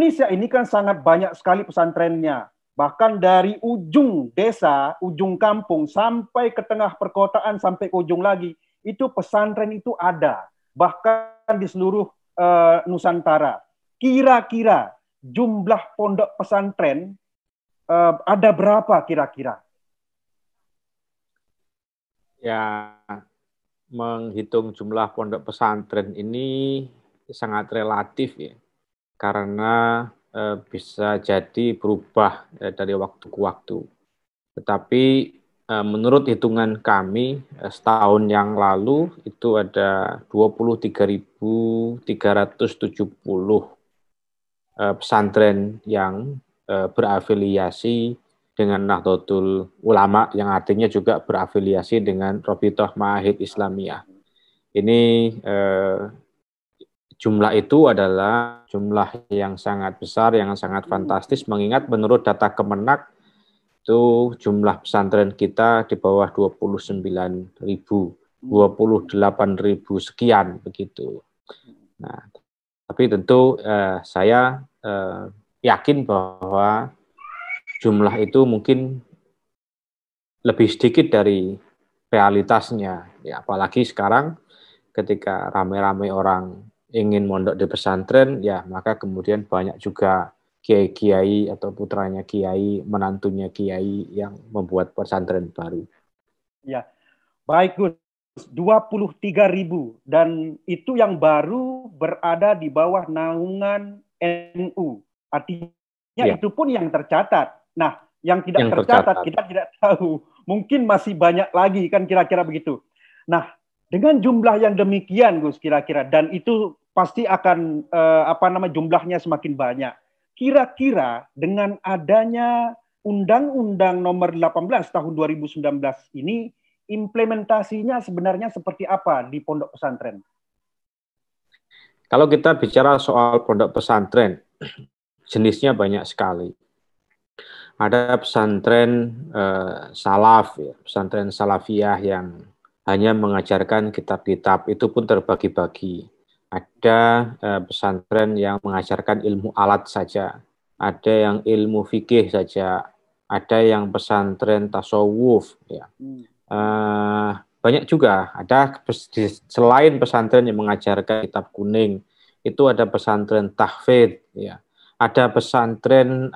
Indonesia ini kan sangat banyak sekali pesantrennya. Bahkan dari ujung desa, ujung kampung, sampai ke tengah perkotaan, sampai ke ujung lagi, itu pesantren itu ada. Bahkan di seluruh Nusantara. Kira-kira jumlah pondok pesantren ada berapa kira-kira? Ya, menghitung jumlah pondok pesantren ini sangat relatif ya, karena bisa jadi berubah dari waktu ke waktu. Tetapi menurut hitungan kami setahun yang lalu itu ada 23.370 pesantren yang berafiliasi dengan Nahdlatul Ulama, yang artinya juga berafiliasi dengan Rabithah Ma'ahid Islamiyah. Ini jumlah itu adalah jumlah yang sangat besar, yang sangat fantastis, mengingat menurut data Kemenak itu jumlah pesantren kita di bawah 29.000, 28.000 sekian begitu. Nah, tapi tentu saya yakin bahwa jumlah itu mungkin lebih sedikit dari realitasnya. Ya, apalagi sekarang ketika ramai-ramai orang ingin mondok di pesantren, ya maka kemudian banyak juga kiai-kiai atau putranya kiai, menantunya kiai yang membuat pesantren baru. Ya, baik Gus. 23.000 dan itu yang baru berada di bawah naungan NU. Artinya ya, itu pun yang tercatat. Nah, yang tidak tercatat kita tidak tahu. Mungkin masih banyak lagi kan kira-kira begitu. Nah, dengan jumlah yang demikian Gus kira-kira, dan itu pasti akan jumlahnya semakin banyak. Kira-kira dengan adanya Undang-Undang Nomor 18 tahun 2019 ini, implementasinya sebenarnya seperti apa di pondok pesantren? Kalau kita bicara soal pondok pesantren, jenisnya banyak sekali. Ada pesantren salaf, ya, pesantren salafiyah yang hanya mengajarkan kitab-kitab, itu pun terbagi-bagi. Ada pesantren yang mengajarkan ilmu alat saja, ada yang ilmu fikih saja, ada yang pesantren tasawuf, ya. Banyak juga, ada selain pesantren yang mengajarkan kitab kuning, itu ada pesantren tahfidz, ya. Ada pesantren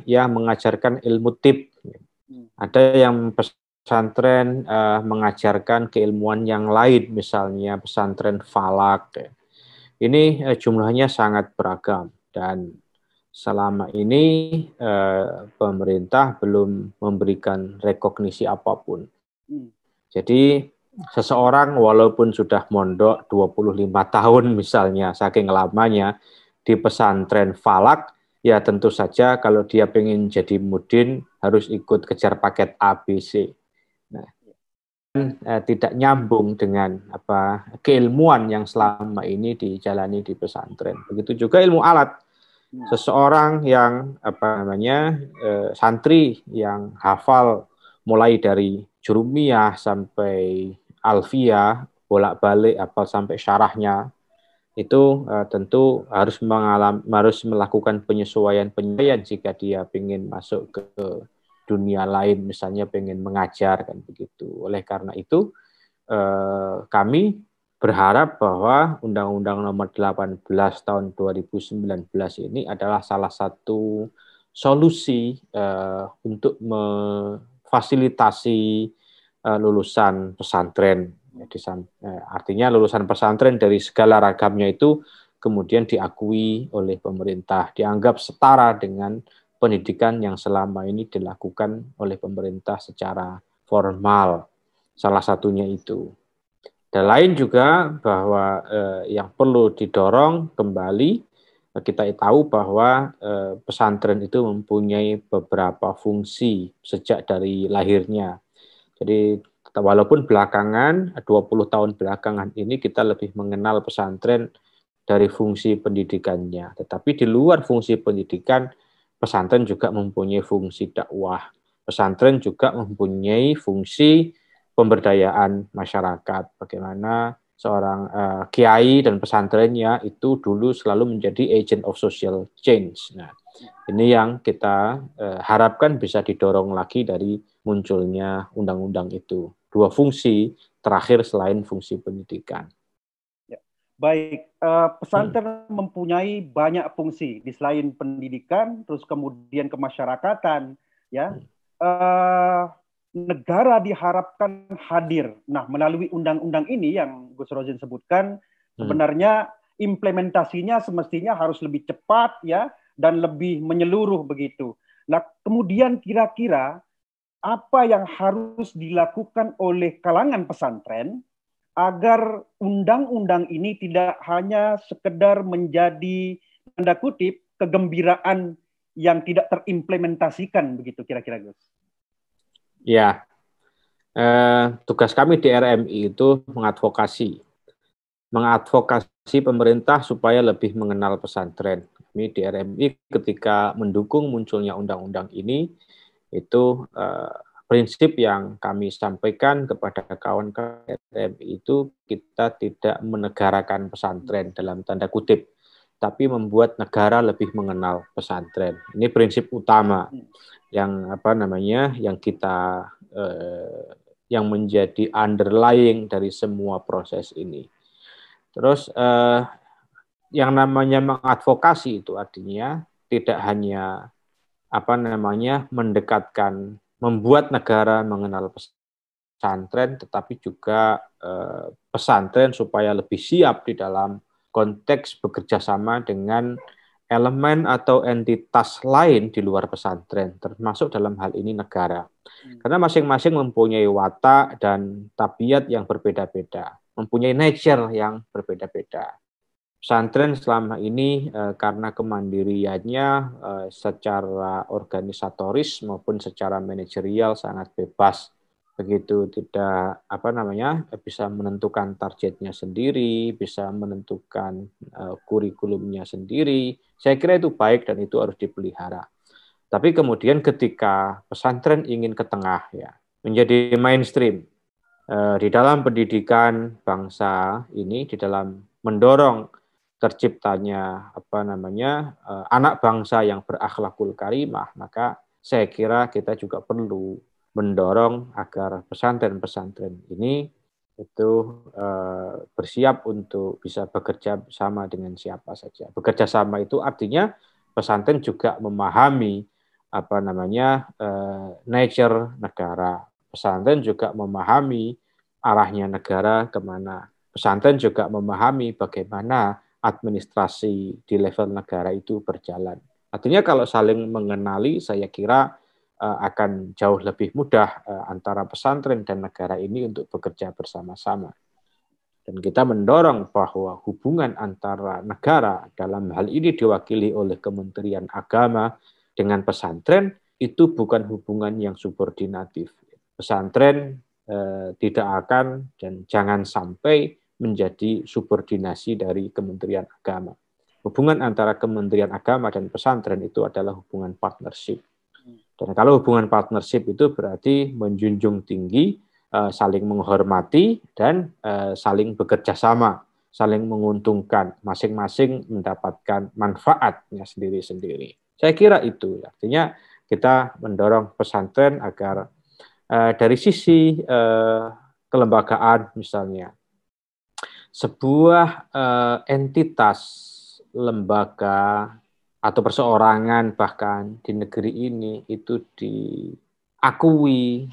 yang mengajarkan ilmu tib, ada yang pesantren mengajarkan keilmuan yang lain, misalnya pesantren falak. Ya. Ini jumlahnya sangat beragam, dan selama ini pemerintah belum memberikan rekognisi apapun. Jadi seseorang walaupun sudah mondok 25 tahun misalnya, saking lamanya di pesantren falak, ya tentu saja kalau dia pengen jadi mudin harus ikut kejar paket ABC. Nah, tidak nyambung dengan keilmuan yang selama ini dijalani di pesantren. Begitu juga ilmu alat. Seseorang yang santri yang hafal mulai dari jurumiyah sampai alfiyah, bolak-balik hafal sampai syarahnya, itu tentu harus melakukan penyesuaian jika dia ingin masuk ke dunia lain, misalnya pengen mengajar kan begitu. Oleh karena itu kami berharap bahwa Undang-Undang Nomor 18 Tahun 2019 ini adalah salah satu solusi untuk memfasilitasi lulusan pesantren. Artinya lulusan pesantren dari segala ragamnya itu kemudian diakui oleh pemerintah, dianggap setara dengan pendidikan yang selama ini dilakukan oleh pemerintah secara formal. Salah satunya itu. Dan lain juga bahwa yang perlu didorong kembali, kita tahu bahwa pesantren itu mempunyai beberapa fungsi sejak dari lahirnya. Jadi walaupun belakangan, 20 tahun belakangan ini kita lebih mengenal pesantren dari fungsi pendidikannya. Tetapi di luar fungsi pendidikan, pesantren juga mempunyai fungsi dakwah. Pesantren juga mempunyai fungsi pemberdayaan masyarakat, bagaimana seorang kiai dan pesantrennya itu dulu selalu menjadi agent of social change. Nah, ini yang kita harapkan bisa didorong lagi dari munculnya undang-undang itu. Dua fungsi terakhir selain fungsi pendidikan. Baik, pesantren mempunyai banyak fungsi di selain pendidikan, terus kemudian kemasyarakatan, ya. Negara diharapkan hadir. Nah, melalui undang-undang ini yang Gus Rozin sebutkan, sebenarnya implementasinya semestinya harus lebih cepat, ya, dan lebih menyeluruh begitu. Nah, kemudian kira-kira apa yang harus dilakukan oleh kalangan pesantren agar undang-undang ini tidak hanya sekedar menjadi tanda kutip kegembiraan yang tidak terimplementasikan begitu kira-kira Gus? Ya, tugas kami di RMI itu mengadvokasi pemerintah supaya lebih mengenal pesantren. Kami di RMI ketika mendukung munculnya undang-undang ini itu prinsip yang kami sampaikan kepada kawan-kawan RMI itu kita tidak menegarakan pesantren dalam tanda kutip, tapi membuat negara lebih mengenal pesantren. Ini prinsip utama yang yang kita yang menjadi underlying dari semua proses ini. Terus yang namanya mengadvokasi itu artinya tidak hanya mendekatkan, membuat negara mengenal pesantren, tetapi juga pesantren supaya lebih siap di dalam konteks bekerja sama dengan elemen atau entitas lain di luar pesantren, termasuk dalam hal ini negara. Karena masing-masing mempunyai watak dan tabiat yang berbeda-beda, mempunyai nature yang berbeda-beda. Pesantren selama ini karena kemandiriannya secara organisatoris maupun secara manajerial sangat bebas, begitu tidak bisa menentukan targetnya sendiri, bisa menentukan kurikulumnya sendiri. Saya kira itu baik dan itu harus dipelihara. Tapi kemudian ketika pesantren ingin ke tengah, ya menjadi mainstream di dalam pendidikan bangsa ini, di dalam mendorong terciptanya anak bangsa yang berakhlakul karimah, maka saya kira kita juga perlu mendorong agar pesantren-pesantren ini itu bersiap untuk bisa bekerja sama dengan siapa saja. Bekerja sama itu artinya pesantren juga memahami nature negara. Pesantren juga memahami arahnya negara kemana. Pesantren juga memahami bagaimana administrasi di level negara itu berjalan. Artinya kalau saling mengenali, saya kira akan jauh lebih mudah antara pesantren dan negara ini untuk bekerja bersama-sama. Dan kita mendorong bahwa hubungan antara negara, dalam hal ini diwakili oleh Kementerian Agama dengan pesantren, itu bukan hubungan yang subordinatif. Pesantren tidak akan dan jangan sampai menjadi subordinasi dari Kementerian Agama. Hubungan antara Kementerian Agama dan pesantren itu adalah hubungan partnership. Dan kalau hubungan partnership itu berarti menjunjung tinggi, saling menghormati, dan saling bekerja sama, saling menguntungkan, masing-masing mendapatkan manfaatnya sendiri-sendiri. Saya kira itu. Artinya kita mendorong pesantren agar dari sisi kelembagaan misalnya, sebuah entitas, lembaga, atau perseorangan bahkan di negeri ini itu diakui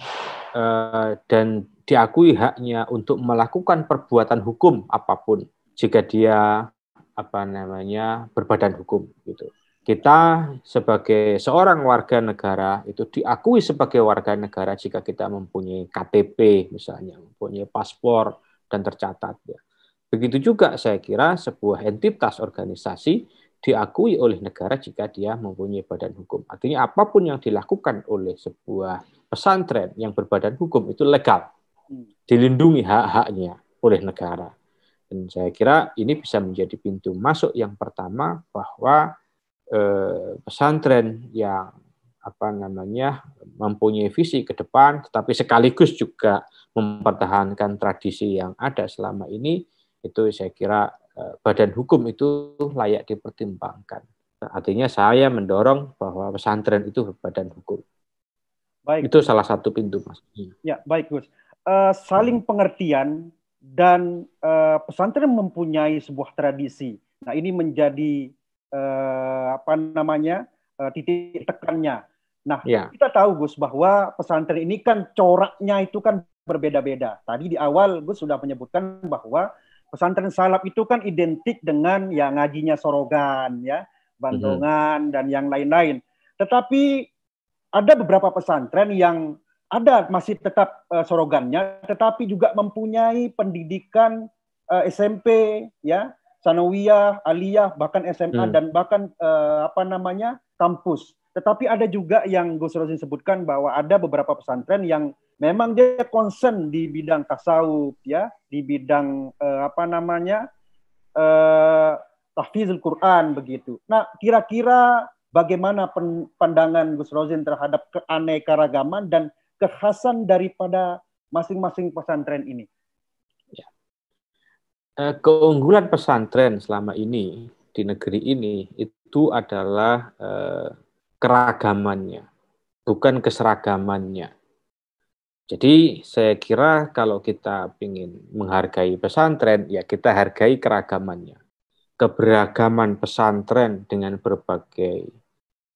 dan diakui haknya untuk melakukan perbuatan hukum apapun jika dia berbadan hukum gitu. Kita sebagai seorang warga negara itu diakui sebagai warga negara jika kita mempunyai KTP misalnya, mempunyai paspor dan tercatat ya. Begitu juga saya kira sebuah entitas organisasi diakui oleh negara jika dia mempunyai badan hukum. Artinya apapun yang dilakukan oleh sebuah pesantren yang berbadan hukum itu legal, dilindungi hak-haknya oleh negara. Dan saya kira ini bisa menjadi pintu masuk yang pertama bahwa pesantren yang mempunyai visi ke depan, tetapi sekaligus juga mempertahankan tradisi yang ada selama ini, itu saya kira badan hukum itu layak dipertimbangkan. Artinya saya mendorong bahwa pesantren itu berbadan hukum. Baik. Itu salah satu pintu, Mas. Ya, baik, Gus. Saling pengertian dan pesantren mempunyai sebuah tradisi. Nah, ini menjadi titik tekannya. Nah, ya, kita tahu, Gus, bahwa pesantren ini kan coraknya itu kan berbeda-beda. Tadi di awal Gus sudah menyebutkan bahwa pesantren salaf itu kan identik dengan ya ngajinya sorogan, ya, bandongan dan yang lain-lain. Tetapi ada beberapa pesantren yang ada masih tetap sorogannya, tetapi juga mempunyai pendidikan SMP, ya, sanawiyah, aliyah, bahkan SMA dan bahkan kampus. Tetapi ada juga yang Gus Rozin sebutkan bahwa ada beberapa pesantren yang memang dia concern di bidang tasawuf, ya, di bidang tahfizul Quran begitu. Nah, kira-kira bagaimana pandangan Gus Rozin terhadap keanekaragaman dan kekhasan daripada masing-masing pesantren ini? Ya. Keunggulan pesantren selama ini di negeri ini itu adalah keragamannya, bukan keseragamannya. Jadi saya kira kalau kita ingin menghargai pesantren, ya kita hargai keragamannya. Keberagaman pesantren dengan berbagai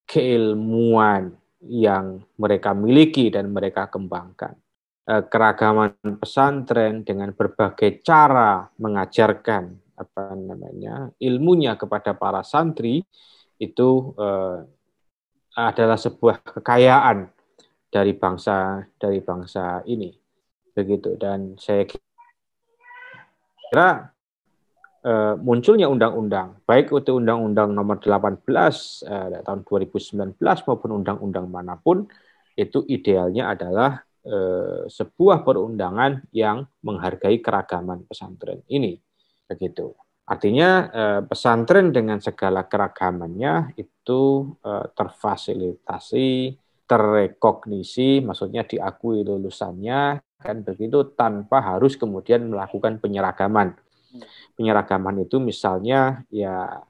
keilmuan yang mereka miliki dan mereka kembangkan. Keragaman pesantren dengan berbagai cara mengajarkan ilmunya kepada para santri itu adalah sebuah kekayaan dari bangsa ini, begitu. Dan saya kira munculnya undang-undang, baik itu undang-undang nomor 18 tahun 2019 maupun undang-undang manapun, itu idealnya adalah sebuah perundangan yang menghargai keragaman pesantren ini, begitu. Artinya pesantren dengan segala keragamannya itu terfasilitasi, terrekognisi, maksudnya diakui lulusannya, kan begitu, tanpa harus kemudian melakukan penyeragaman. Penyeragaman itu misalnya ya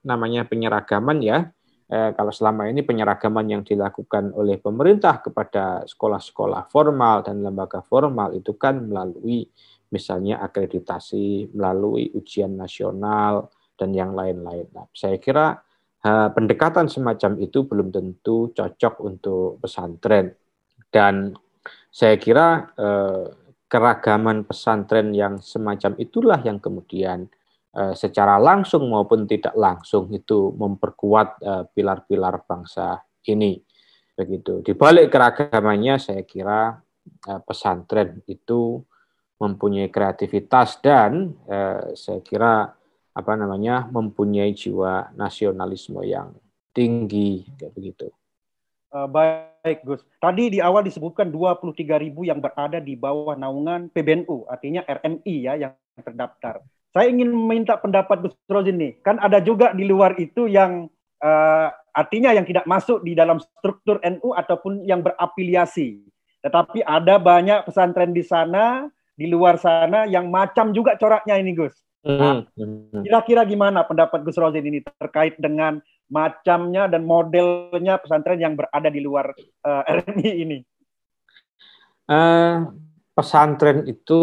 namanya penyeragaman ya. Kalau selama ini penyeragaman yang dilakukan oleh pemerintah kepada sekolah-sekolah formal dan lembaga formal itu kan melalui misalnya akreditasi, melalui ujian nasional, dan yang lain-lain. Nah, saya kira pendekatan semacam itu belum tentu cocok untuk pesantren. Dan saya kira keragaman pesantren yang semacam itulah yang kemudian secara langsung maupun tidak langsung itu memperkuat pilar-pilar bangsa ini. Begitu. Di balik keragamannya saya kira pesantren itu mempunyai kreativitas dan saya kira mempunyai jiwa nasionalisme yang tinggi, kayak begitu. Baik, Gus. Tadi di awal disebutkan 23.000 yang berada di bawah naungan PBNU, artinya RMI ya yang terdaftar. Saya ingin meminta pendapat Gus Rozin nih. Kan ada juga di luar itu yang artinya yang tidak masuk di dalam struktur NU ataupun yang berafiliasi. Tetapi ada banyak pesantren di sana, di luar sana yang macam juga coraknya ini, Gus. Nah, kira-kira gimana pendapat Gus Rozin ini terkait dengan macamnya dan modelnya pesantren yang berada di luar RMI ini? Pesantren itu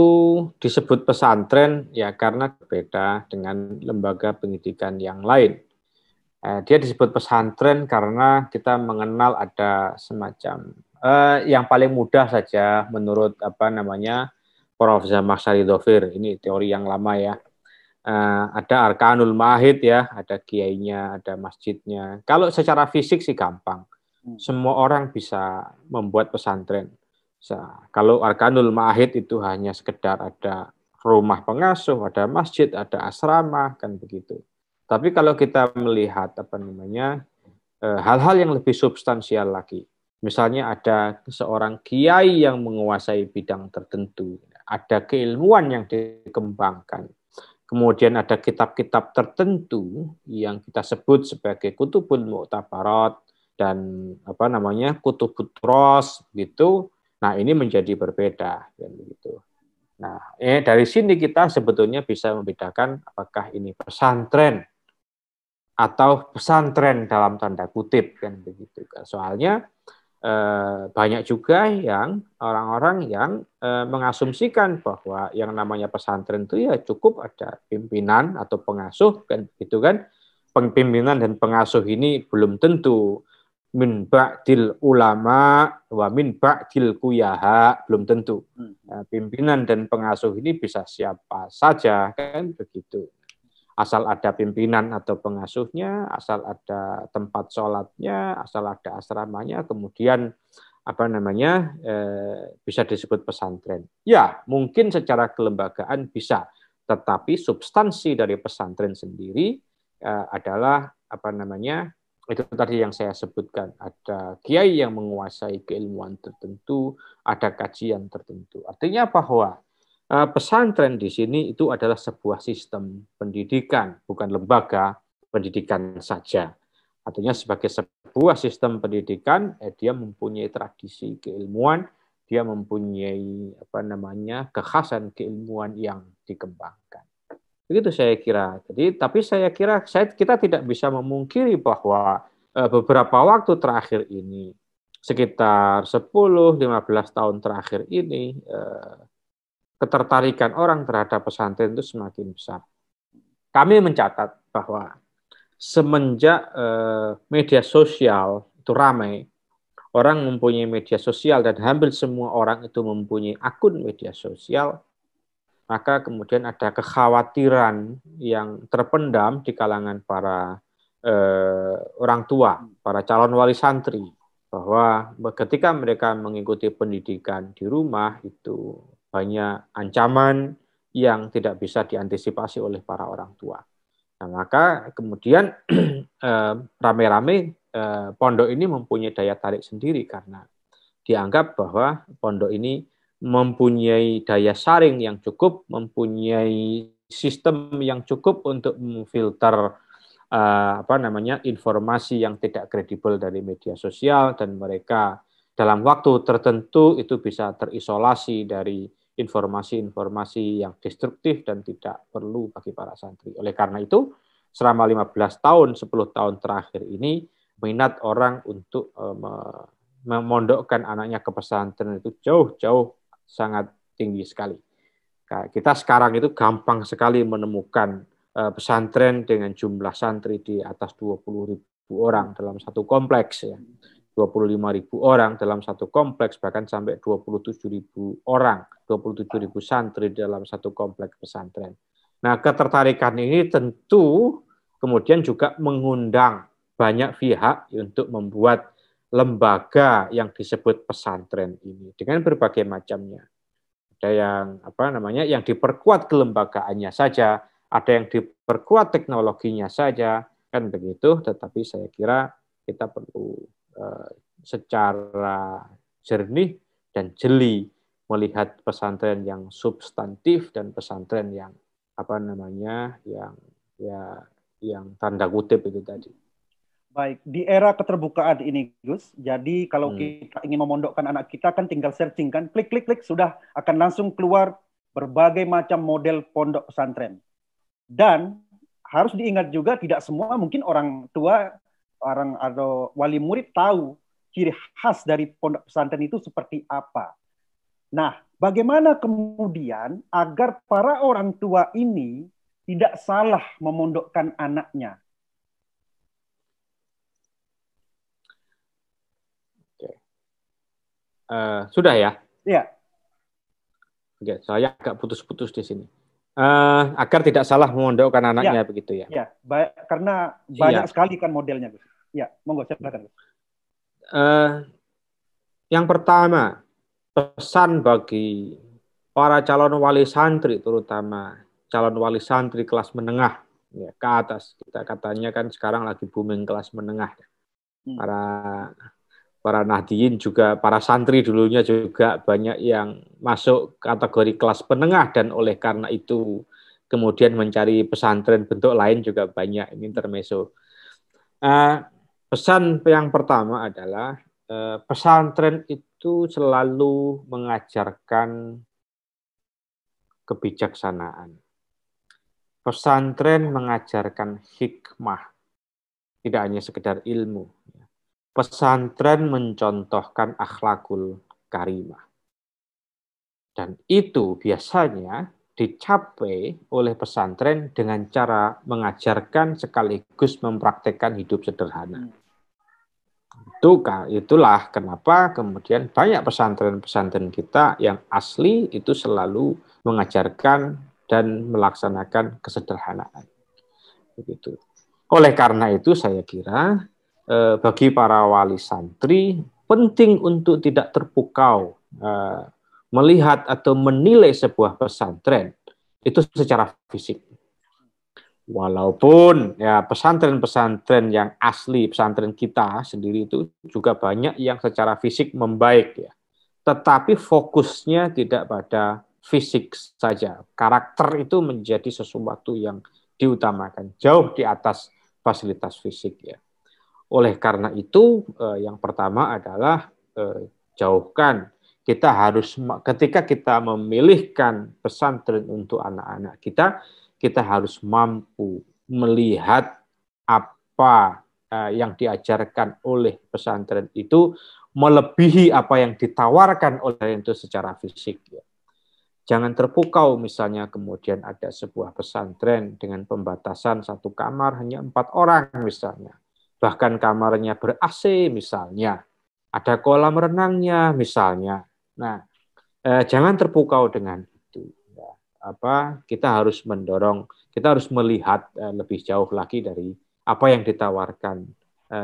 disebut pesantren ya karena berbeda dengan lembaga pendidikan yang lain. Dia disebut pesantren karena kita mengenal ada semacam yang paling mudah saja menurut Prof. Zamak Saridovir, ini teori yang lama ya. Ada arkanul ma'ahid ya, ada kiainya, ada masjidnya. Kalau secara fisik sih gampang. Semua orang bisa membuat pesantren. Kalau arkanul ma'ahid itu hanya sekedar ada rumah pengasuh, ada masjid, ada asrama, kan begitu. Tapi kalau kita melihat hal-hal yang lebih substansial lagi, misalnya ada seorang kiai yang menguasai bidang tertentu, ada keilmuan yang dikembangkan, kemudian ada kitab-kitab tertentu yang kita sebut sebagai kutubul mu'tabarat, dan apa namanya kutubutros gitu. Nah, ini menjadi berbeda kan begitu. Nah, dari sini kita sebetulnya bisa membedakan apakah ini pesantren atau pesantren dalam tanda kutip kan begitu. Soalnya banyak juga yang orang-orang yang mengasumsikan bahwa yang namanya pesantren itu ya cukup ada pimpinan atau pengasuh kan gitu kan. Pimpinan dan pengasuh ini belum tentu min ba'dil ulama wa min ba'dil kuyaha, belum tentu. Pimpinan dan pengasuh ini bisa siapa saja kan begitu. Asal ada pimpinan atau pengasuhnya, asal ada tempat sholatnya, asal ada asramanya, kemudian apa namanya bisa disebut pesantren. Ya, mungkin secara kelembagaan bisa, tetapi substansi dari pesantren sendiri adalah apa namanya itu tadi yang saya sebutkan, ada kiai yang menguasai keilmuan tertentu, ada kajian tertentu. Artinya bahwa pesantren di sini itu adalah sebuah sistem pendidikan, bukan lembaga pendidikan saja. Artinya sebagai sebuah sistem pendidikan, dia mempunyai tradisi keilmuan, dia mempunyai apa namanya kekhasan keilmuan yang dikembangkan. Begitu saya kira. Jadi, tapi saya kira kita tidak bisa memungkiri bahwa beberapa waktu terakhir ini, sekitar 10-15 tahun terakhir ini, ketertarikan orang terhadap pesantren itu semakin besar. Kami mencatat bahwa semenjak media sosial itu ramai, orang mempunyai media sosial dan hampir semua orang itu mempunyai akun media sosial, maka kemudian ada kekhawatiran yang terpendam di kalangan para orang tua, para calon wali santri, bahwa ketika mereka mengikuti pendidikan di rumah itu banyak ancaman yang tidak bisa diantisipasi oleh para orang tua. Nah, maka kemudian rame-rame pondok ini mempunyai daya tarik sendiri karena dianggap bahwa pondok ini mempunyai daya saring yang cukup, mempunyai sistem yang cukup untuk memfilter apa namanya informasi yang tidak kredibel dari media sosial, dan mereka dalam waktu tertentu itu bisa terisolasi dari informasi-informasi yang destruktif dan tidak perlu bagi para santri. Oleh karena itu, selama 15 tahun, 10 tahun terakhir ini, minat orang untuk memondokkan anaknya ke pesantren itu jauh-jauh sangat tinggi sekali. Kita sekarang itu gampang sekali menemukan pesantren dengan jumlah santri di atas 20.000 orang dalam satu kompleks, ya. 25.000 orang dalam satu kompleks, bahkan sampai 27.000 orang, 27.000 santri dalam satu kompleks pesantren. Nah, ketertarikan ini tentu kemudian juga mengundang banyak pihak untuk membuat lembaga yang disebut pesantren ini dengan berbagai macamnya. Ada yang apa namanya yang diperkuat kelembagaannya saja, ada yang diperkuat teknologinya saja, kan begitu. Tetapi saya kira kita perlu secara jernih dan jeli melihat pesantren yang substantif dan pesantren yang apa namanya yang tanda kutip itu tadi. Baik, di era keterbukaan ini, Gus, jadi kalau kita ingin memondokkan anak kita kan tinggal searching kan, klik, sudah akan langsung keluar berbagai macam model pondok pesantren. Dan harus diingat juga tidak semua mungkin orang tua, orang atau wali murid tahu ciri khas dari pondok pesantren itu seperti apa. Nah, bagaimana kemudian agar para orang tua ini tidak salah memondokkan anaknya? Sudah ya? Iya. Oke, saya agak putus-putus di sini. Agar tidak salah memondokkan anaknya, ya, begitu ya? Ya, karena banyak sekali kan modelnya. Ya, monggo silakan. Yang pertama, pesan bagi para calon wali santri, terutama calon wali santri kelas menengah ya, ke atas. Kita katanya kan sekarang lagi booming kelas menengah. Para nahdiyin juga, para santri dulunya juga banyak yang masuk kategori kelas menengah, dan oleh karena itu kemudian mencari pesantren bentuk lain juga banyak. Ini intermezzo. Pesan yang pertama adalah pesantren itu selalu mengajarkan kebijaksanaan. Pesantren mengajarkan hikmah, tidak hanya sekedar ilmu. Pesantren mencontohkan akhlakul karimah. Dan itu biasanya dicapai oleh pesantren dengan cara mengajarkan sekaligus mempraktekkan hidup sederhana. Itulah kenapa kemudian banyak pesantren-pesantren kita yang asli itu selalu mengajarkan dan melaksanakan kesederhanaan. Begitu. Oleh karena itu saya kira bagi para wali santri penting untuk tidak terpukau melihat atau menilai sebuah pesantren itu secara fisik. Walaupun ya pesantren-pesantren yang asli, pesantren kita sendiri itu juga banyak yang secara fisik membaik ya. Tetapi fokusnya tidak pada fisik saja. Karakter itu menjadi sesuatu yang diutamakan, jauh di atas fasilitas fisik ya. Oleh karena itu yang pertama adalah jauhkan. Kita harus ketika kita memilihkan pesantren untuk anak-anak kita harus mampu melihat apa yang diajarkan oleh pesantren itu melebihi apa yang ditawarkan oleh itu secara fisik. Jangan terpukau misalnya kemudian ada sebuah pesantren dengan pembatasan satu kamar hanya 4 orang misalnya. Bahkan kamarnya ber-AC misalnya. Ada kolam renangnya misalnya. Nah, jangan terpukau dengan itu. Kita harus mendorong, kita harus melihat lebih jauh lagi dari apa yang ditawarkan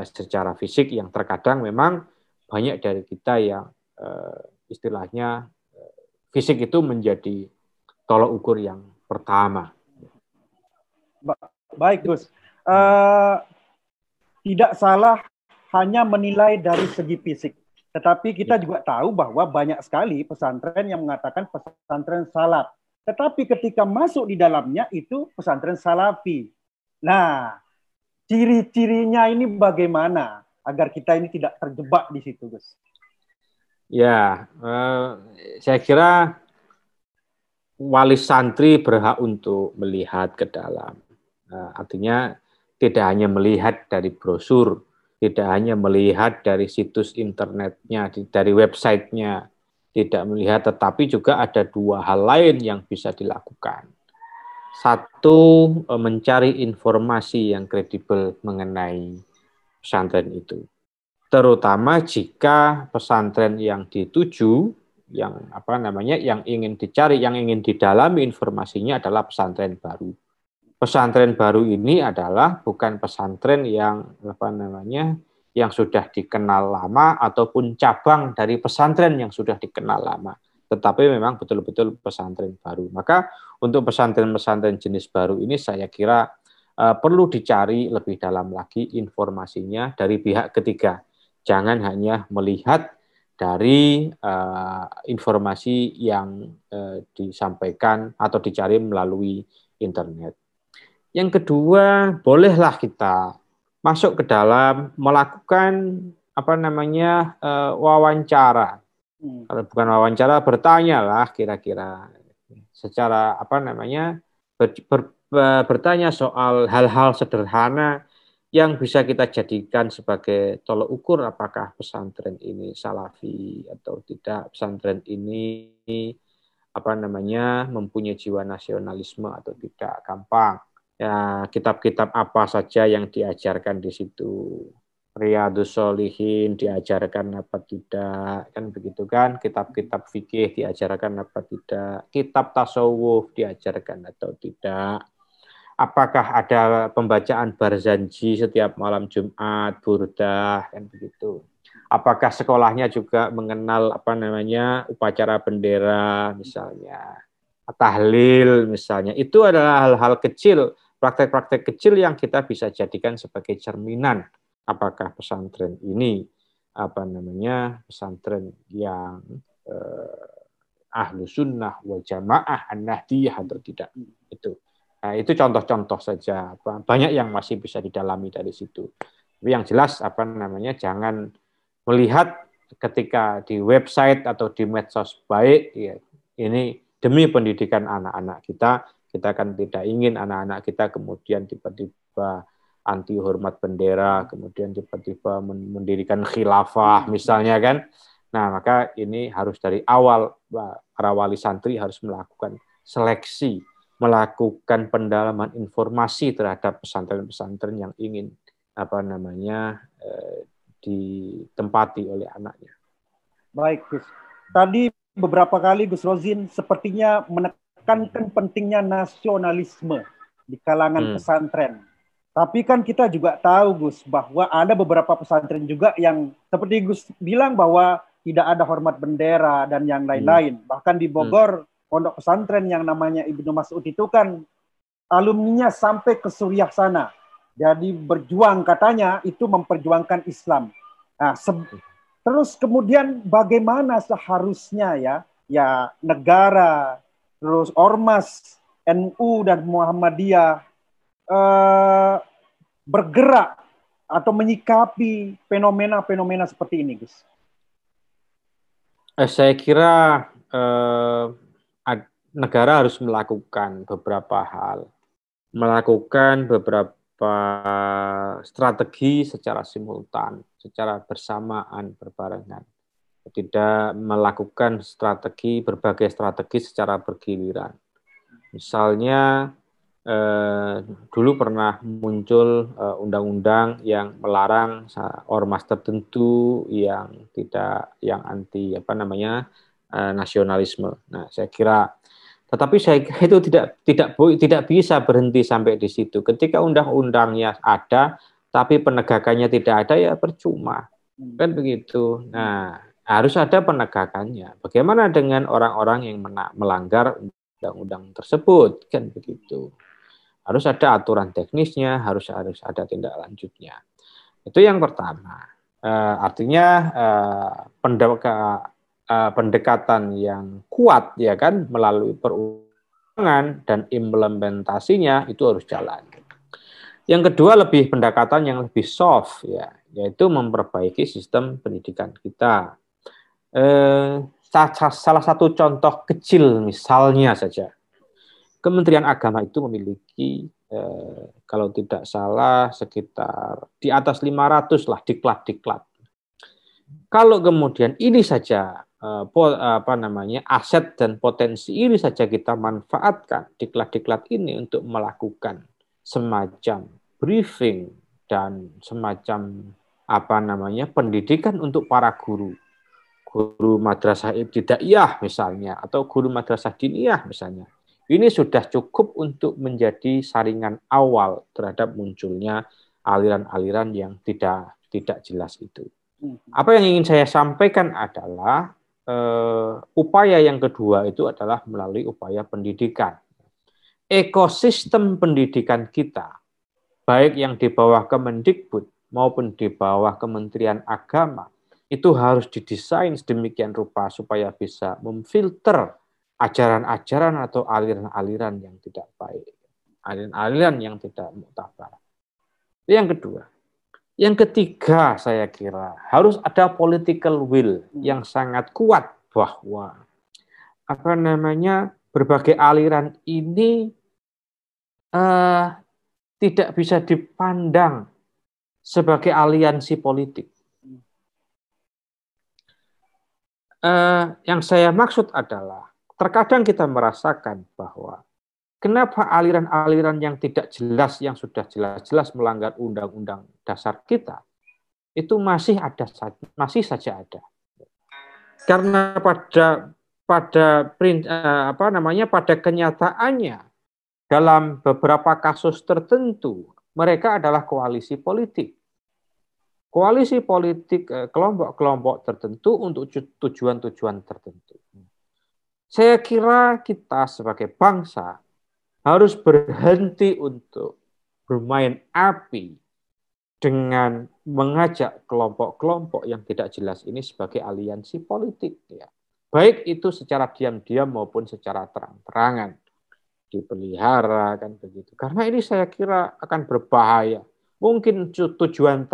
secara fisik yang terkadang memang banyak dari kita yang istilahnya fisik itu menjadi tolok ukur yang pertama. Baik, Gus. Tidak salah hanya menilai dari segi fisik. Tetapi kita juga tahu bahwa banyak sekali pesantren yang mengatakan pesantren salaf. Tetapi ketika masuk di dalamnya itu pesantren salafi. Nah, ciri-cirinya ini bagaimana agar kita ini tidak terjebak di situ, Gus? Ya, saya kira wali santri berhak untuk melihat ke dalam. Artinya tidak hanya melihat dari brosur, tidak hanya melihat dari situs internetnya, dari websitenya, tidak melihat, tetapi juga ada 2 hal lain yang bisa dilakukan. Satu, mencari informasi yang kredibel mengenai pesantren itu. Terutama jika pesantren yang dituju, yang ingin dicari, yang ingin didalami informasinya adalah pesantren baru. Pesantren baru ini adalah bukan pesantren yang yang sudah dikenal lama ataupun cabang dari pesantren yang sudah dikenal lama, tetapi memang betul-betul pesantren baru. Maka untuk pesantren-pesantren jenis baru ini saya kira perlu dicari lebih dalam lagi informasinya dari pihak ketiga. Jangan hanya melihat dari informasi yang disampaikan atau dicari melalui internet. Yang kedua, bolehlah kita masuk ke dalam melakukan wawancara. Kalau bukan wawancara, bertanyalah kira-kira secara bertanya soal hal-hal sederhana yang bisa kita jadikan sebagai tolok ukur apakah pesantren ini salafi atau tidak, pesantren ini mempunyai jiwa nasionalisme atau tidak. Gampang. Ya, kitab-kitab apa saja yang diajarkan di situ. Riyadhus Shalihin diajarkan apa tidak, kan begitu kan? Kitab-kitab fikih diajarkan apa tidak? Kitab tasawuf diajarkan atau tidak? Apakah ada pembacaan Barzanji setiap malam Jumat, burdah, kan begitu? Apakah sekolahnya juga mengenal upacara bendera misalnya, tahlil misalnya? Itu adalah hal-hal kecil, praktek-praktek kecil yang kita bisa jadikan sebagai cerminan apakah pesantren ini pesantren yang ahlu sunnah wal jamaah an-nahdiyah atau tidak. Itu contoh-contoh saja. Banyak yang masih bisa didalami dari situ. Tapi yang jelas jangan melihat ketika di website atau di medsos baik, ya, ini demi pendidikan anak-anak kita kan tidak ingin anak-anak kita kemudian tiba-tiba anti hormat bendera, kemudian tiba-tiba mendirikan khilafah misalnya kan. Nah, maka ini harus dari awal para wali santri harus melakukan seleksi, melakukan pendalaman informasi terhadap pesantren-pesantren yang ingin ditempati oleh anaknya. Baik, Gus. Tadi beberapa kali Gus Rozin sepertinya menekankan pentingnya nasionalisme di kalangan pesantren. Tapi kan kita juga tahu, Gus, bahwa ada beberapa pesantren juga yang seperti Gus bilang bahwa tidak ada hormat bendera dan yang lain-lain. Bahkan di Bogor, pondok pesantren yang namanya Ibnu Mas'ud itu kan alumninya sampai ke Suriah sana. Jadi berjuang katanya itu memperjuangkan Islam. Nah, terus kemudian bagaimana seharusnya ya negara, terus ormas NU dan Muhammadiyah bergerak atau menyikapi fenomena-fenomena seperti ini, Gus? Saya kira negara harus melakukan beberapa hal, melakukan beberapa strategi secara simultan, secara bersamaan, berbarengan. Tidak melakukan berbagai strategi secara bergiliran. Misalnya dulu pernah muncul undang-undang yang melarang ormas tertentu yang anti nasionalisme. Nah, saya kira itu tidak bisa berhenti sampai di situ. Ketika undang-undangnya ada tapi penegakannya tidak ada, ya percuma. Kan begitu. Nah, harus ada penegakannya. Bagaimana dengan orang-orang yang melanggar undang-undang tersebut? Kan begitu. Harus ada aturan teknisnya, harus ada tindak lanjutnya. Itu yang pertama. Artinya pendekatan yang kuat, ya kan, melalui perundangan dan implementasinya itu harus jalan. Yang kedua, pendekatan yang lebih soft, ya, yaitu memperbaiki sistem pendidikan kita. Salah satu contoh kecil misalnya saja, Kementerian Agama itu memiliki kalau tidak salah sekitar di atas 500 lah diklat. Kalau kemudian ini saja aset dan potensi ini saja kita manfaatkan diklat-diklat ini untuk melakukan semacam briefing dan semacam pendidikan untuk para guru madrasah ibtidaiyah misalnya, atau guru madrasah diniyah misalnya. Ini sudah cukup untuk menjadi saringan awal terhadap munculnya aliran-aliran yang tidak jelas itu. Apa yang ingin saya sampaikan adalah upaya yang kedua itu adalah melalui upaya pendidikan. Ekosistem pendidikan kita, baik yang di bawah Kemendikbud maupun di bawah Kementerian Agama, itu harus didesain sedemikian rupa supaya bisa memfilter ajaran-ajaran atau aliran-aliran yang tidak baik, aliran-aliran yang tidak muktabar. Yang kedua. Yang ketiga, saya kira harus ada political will yang sangat kuat bahwa berbagai aliran ini tidak bisa dipandang sebagai aliansi politik. Yang saya maksud adalah terkadang kita merasakan bahwa kenapa aliran-aliran yang tidak jelas, yang sudah jelas-jelas melanggar undang-undang dasar kita, itu masih saja ada. Karena pada kenyataannya dalam beberapa kasus tertentu mereka adalah koalisi politik. Koalisi politik kelompok-kelompok tertentu untuk tujuan-tujuan tertentu. Saya kira kita sebagai bangsa harus berhenti untuk bermain api dengan mengajak kelompok-kelompok yang tidak jelas ini sebagai aliansi politik, ya. Baik itu secara diam-diam maupun secara terang-terangan, dipelihara kan begitu. Karena ini saya kira akan berbahaya. mungkin tujuan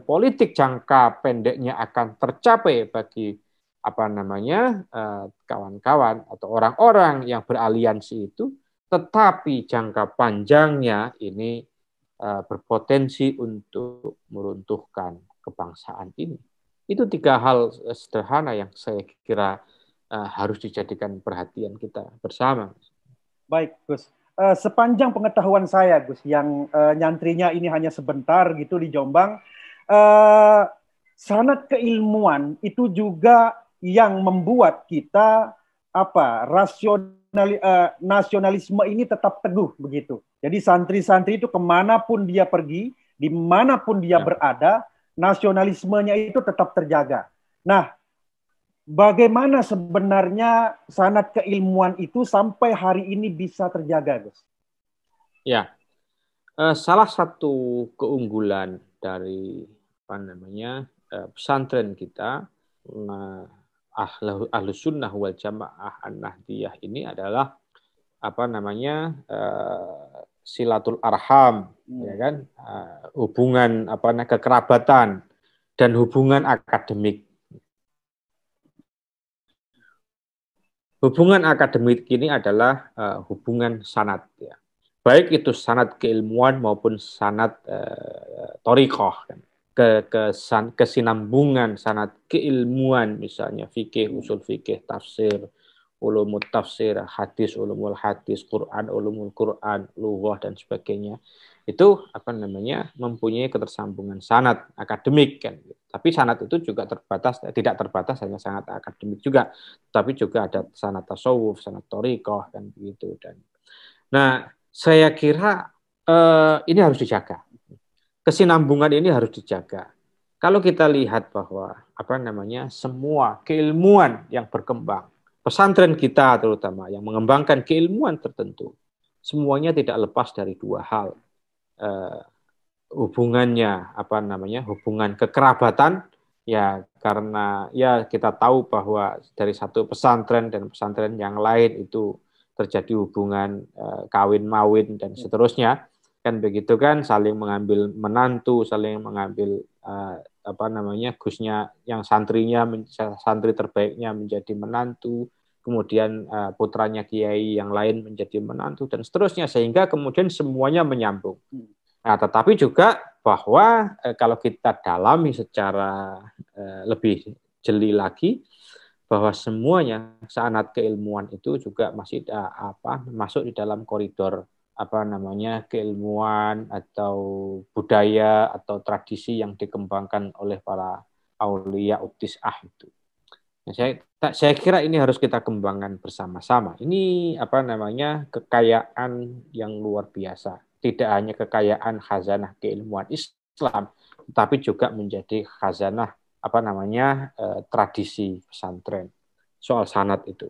politik jangka pendeknya akan tercapai bagi kawan-kawan atau orang-orang yang beraliansi itu, tetapi jangka panjangnya ini berpotensi untuk meruntuhkan kebangsaan ini. Itu 3 hal sederhana yang saya kira harus dijadikan perhatian kita bersama. Baik, Gus. Sepanjang pengetahuan saya, Gus, yang nyantrinya ini hanya sebentar gitu di Jombang, sanad keilmuan itu juga yang membuat kita nasionalisme ini tetap teguh begitu. Jadi santri-santri itu kemanapun dia pergi, dimanapun dia berada, nasionalismenya itu tetap terjaga. Nah, bagaimana sebenarnya sanad keilmuan itu sampai hari ini bisa terjaga, Gus? Ya, salah satu keunggulan dari pesantren kita, Ahlus Sunnah wal Jamaah An-Nahdiyah ini adalah silatul arham, ya kan, hubungan kekerabatan dan hubungan akademik. Hubungan akademik ini adalah hubungan sanad, ya. Baik itu sanad keilmuan maupun sanad thoriqah, kan. Kesinambungan sanad keilmuan, misalnya fikih, usul fikih, tafsir, ulumul tafsir, hadis, ulumul hadis, Quran, ulumul Quran, lughah dan sebagainya. Itu mempunyai ketersambungan sanad akademik, kan. Tapi sanad itu juga tidak terbatas hanya sanad akademik juga, tapi juga ada sanad tasawuf, sanad thoriqah, kan begitu. Nah, saya kira ini harus dijaga. Kesinambungan ini harus dijaga. Kalau kita lihat bahwa semua keilmuan yang berkembang, pesantren kita terutama yang mengembangkan keilmuan tertentu, semuanya tidak lepas dari 2 hal. Hubungannya hubungan kekerabatan, ya, karena ya kita tahu bahwa dari satu pesantren dan pesantren yang lain itu terjadi hubungan kawin mawin dan seterusnya, kan begitu, kan, saling mengambil menantu, saling mengambil gusnya yang santri terbaiknya menjadi menantu, kemudian putranya kiai yang lain menjadi menantu dan seterusnya, sehingga kemudian semuanya menyambung. Nah, tetapi juga bahwa kalau kita dalami secara lebih jeli lagi, bahwa semuanya sanad keilmuan itu juga masih masuk di dalam koridor keilmuan atau budaya atau tradisi yang dikembangkan oleh para aulia utis'ah itu. Nah, saya kira ini harus kita kembangkan bersama-sama. Ini kekayaan yang luar biasa. Tidak hanya kekayaan khazanah keilmuan Islam, tapi juga menjadi khazanah tradisi pesantren soal sanad itu.